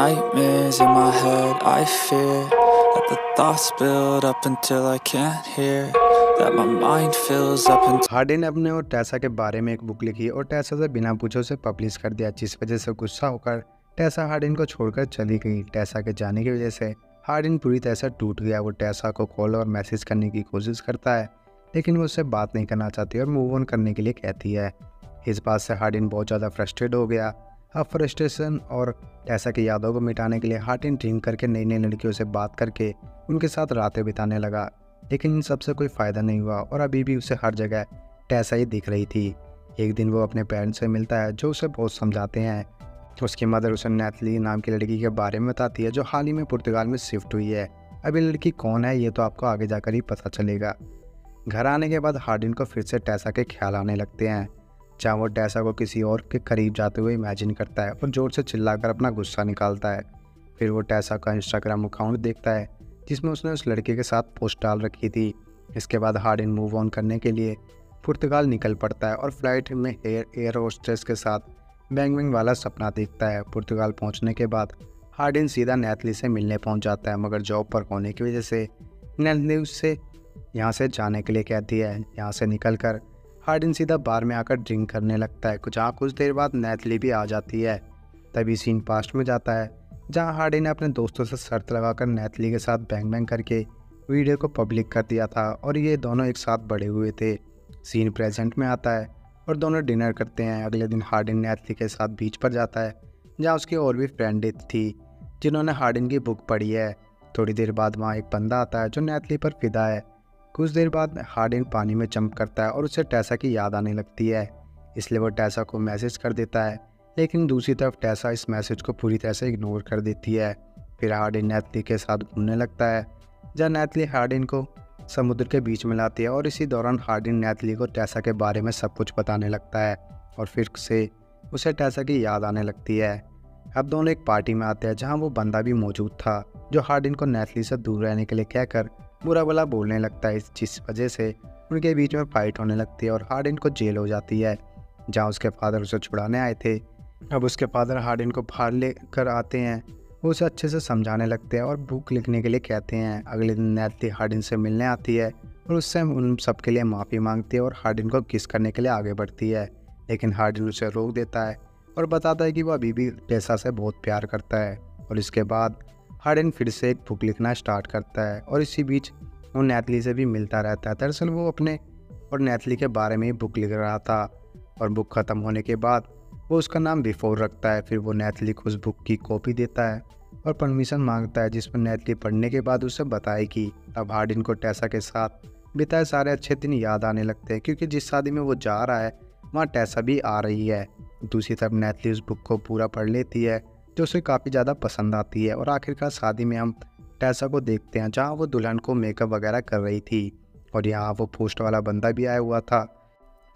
Nightmares in my head, I fear that the thoughts build up until I can't hear, that my mind fills up until Hardy ने अपने और टेसा के बारे में एक book लिखी और टेसा से बिना पूछे उसे पब्लिश कर दिया, जिस वजह से गुस्सा होकर टेसा हार्डिन को छोड़कर चली गई। टेसा के जाने की वजह से हार्डिन पूरी तरह से टूट गया। वो टेसा को कॉल और मैसेज करने की कोशिश करता है, लेकिन वो उससे बात नहीं करना चाहती और मूव ऑन करने के लिए कहती है। इस बात से हार्डिन बहुत ज़्यादा फ्रस्ट्रेट हो गया। अब फ्रस्ट्रेशन और टेसा की यादों को मिटाने के लिए हार्डिन ड्रिंक करके नई नई लड़कियों से बात करके उनके साथ रातें बिताने लगा, लेकिन इन सबसे कोई फ़ायदा नहीं हुआ और अभी भी उसे हर जगह टेसा ही दिख रही थी। एक दिन वो अपने पेरेंट्स से मिलता है, जो उसे बहुत समझाते हैं। उसकी मदर उसे नैथली नाम की लड़की के बारे में बताती है, जो हाल ही में पुर्तगाल में शिफ्ट हुई है। अब ये लड़की कौन है ये तो आपको आगे जाकर ही पता चलेगा। घर आने के बाद हार्डिन को फिर से टेसा के ख्याल आने लगते हैं, जहाँ वो टेसा को किसी और के करीब जाते हुए इमेजिन करता है और जोर से चिल्लाकर अपना गुस्सा निकालता है। फिर वो टेसा का इंस्टाग्राम अकाउंट देखता है, जिसमें उसने उस लड़के के साथ पोस्ट डाल रखी थी। इसके बाद हार्डिन मूव ऑन करने के लिए पुर्तगाल निकल पड़ता है और फ्लाइट में एयर होस्टेस के साथ बैंग बैंग वाला सपना देखता है। पुर्तगाल पहुंचने के बाद हार्डिन सीधा नैथली से मिलने पहुंच जाता है, मगर जॉब पर होने की वजह से नैथली उससे यहाँ से जाने के लिए कहती है। यहाँ से निकलकर हार्डिन सीधा बार में आकर ड्रिंक करने लगता है। कुछ देर बाद नैथली भी आ जाती है। तभी सीन पास्ट में जाता है, जहाँ हार्डिन ने अपने दोस्तों से शर्त लगाकर नैथली के साथ बैंग बैंग करके वीडियो को पब्लिक कर दिया था और ये दोनों एक साथ बड़े हुए थे। सीन प्रेजेंट में आता है और दोनों डिनर करते हैं। अगले दिन हार्डिन नैथली के साथ बीच पर जाता है, जहाँ उसकी और भी फ्रेंड थी जिन्होंने हार्डिन की बुक पढ़ी है। थोड़ी देर बाद वहाँ एक बंदा आता है जो नैथली पर फिदा है। कुछ देर बाद हार्डिन पानी में जंप करता है और उसे टेसा की याद आने लगती है, इसलिए वो टेसा को मैसेज कर देता है, लेकिन दूसरी तरफ टेसा इस मैसेज को पूरी तरह से इग्नोर कर देती है। फिर हार्डिन नैथली के साथ घूमने लगता है, जहाँ नैथली हार्डिन को समुद्र के बीच में लाती है और इसी दौरान हार्डिन नैथली को टेसा के बारे में सब कुछ बताने लगता है और फिर से उसे टेसा की याद आने लगती है। अब दोनों एक पार्टी में आते हैं, जहाँ वो बंदा भी मौजूद था, जो हार्डिन को नैथली से दूर रहने के लिए कहकर बुरा भला बोलने लगता है, जिस वजह से उनके बीच में फाइट होने लगती है और हार्डिन को जेल हो जाती है, जहाँ उसके फादर उसे छुड़ाने आए थे। अब उसके फादर हार्डिन को बाहर लेकर आते हैं। वो उसे अच्छे से समझाने लगते हैं और बुक लिखने के लिए कहते हैं। अगले दिन नैथली हार्डिन से मिलने आती है और उससे उन सब के लिए माफ़ी मांगती है और हार्डिन को किस करने के लिए आगे बढ़ती है, लेकिन हार्डिन उसे रोक देता है और बताता है कि वो अभी भी टेसा से बहुत प्यार करता है। और इसके बाद हार्डिन फिर से एक बुक लिखना स्टार्ट करता है और इसी बीच वो नैथली से भी मिलता रहता है। दरअसल वो अपने और नैथली के बारे में ही बुक लिख रहा था और बुक ख़त्म होने के बाद वो उसका नाम बिफोर रखता है। फिर वो नैथली को उस बुक की कॉपी देता है और परमिशन मांगता है, जिसमें नैथली पढ़ने के बाद उसे बताए कि अब हार्डिन को टेसा के साथ बिताए सारे अच्छे दिन याद आने लगते हैं, क्योंकि जिस शादी में वो जा रहा है वहाँ टेसा भी आ रही है। दूसरी तरफ नैथली उस बुक को पूरा पढ़ लेती है, जो उसे काफ़ी ज़्यादा पसंद आती है और आखिरकार शादी में हम टेसा को देखते हैं, जहाँ वो दुल्हन को मेकअप वगैरह कर रही थी और यहाँ वो पोस्ट वाला बंदा भी आया हुआ था।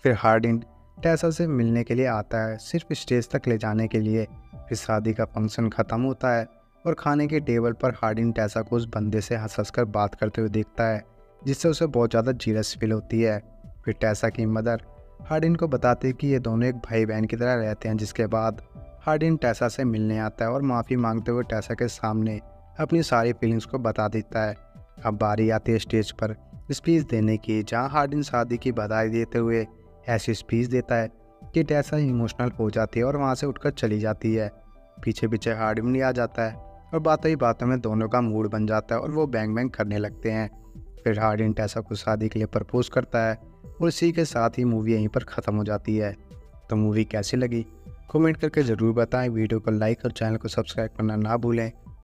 फिर हार्डिन टेसा से मिलने के लिए आता है, सिर्फ स्टेज तक ले जाने के लिए। फिर शादी का फंक्शन ख़त्म होता है और खाने के टेबल पर हार्डिन टेसा को उस बंदे से हंस कर बात करते हुए देखता है, जिससे उसे बहुत ज़्यादा जीलस फील होती है। फिर टेसा की मदर हार्डिन को बताती है कि ये दोनों एक भाई बहन की तरह रहते हैं, जिसके बाद हार्डिन टेसा से मिलने आता है और माफ़ी मांगते हुए टेसा के सामने अपनी सारी फीलिंग्स को बता देता है। अब बारी आती है स्टेज पर स्पीच देने की, जहाँ हार्डिन शादी की बधाई देते हुए ऐसी स्पीच देता है कि टेसा इमोशनल हो जाती है और वहाँ से उठकर चली जाती है। पीछे पीछे हार्डिन भी आ जाता है और बातों ही बातों में दोनों का मूड बन जाता है और वो बैंग बैंग करने लगते हैं। फिर हार्डिन टेसा को शादी के लिए प्रपोज करता है और इसी के साथ ही मूवी यहीं पर ख़त्म हो जाती है। तो मूवी कैसी लगी कमेंट करके ज़रूर बताएं। वीडियो को लाइक और चैनल को सब्सक्राइब करना ना भूलें।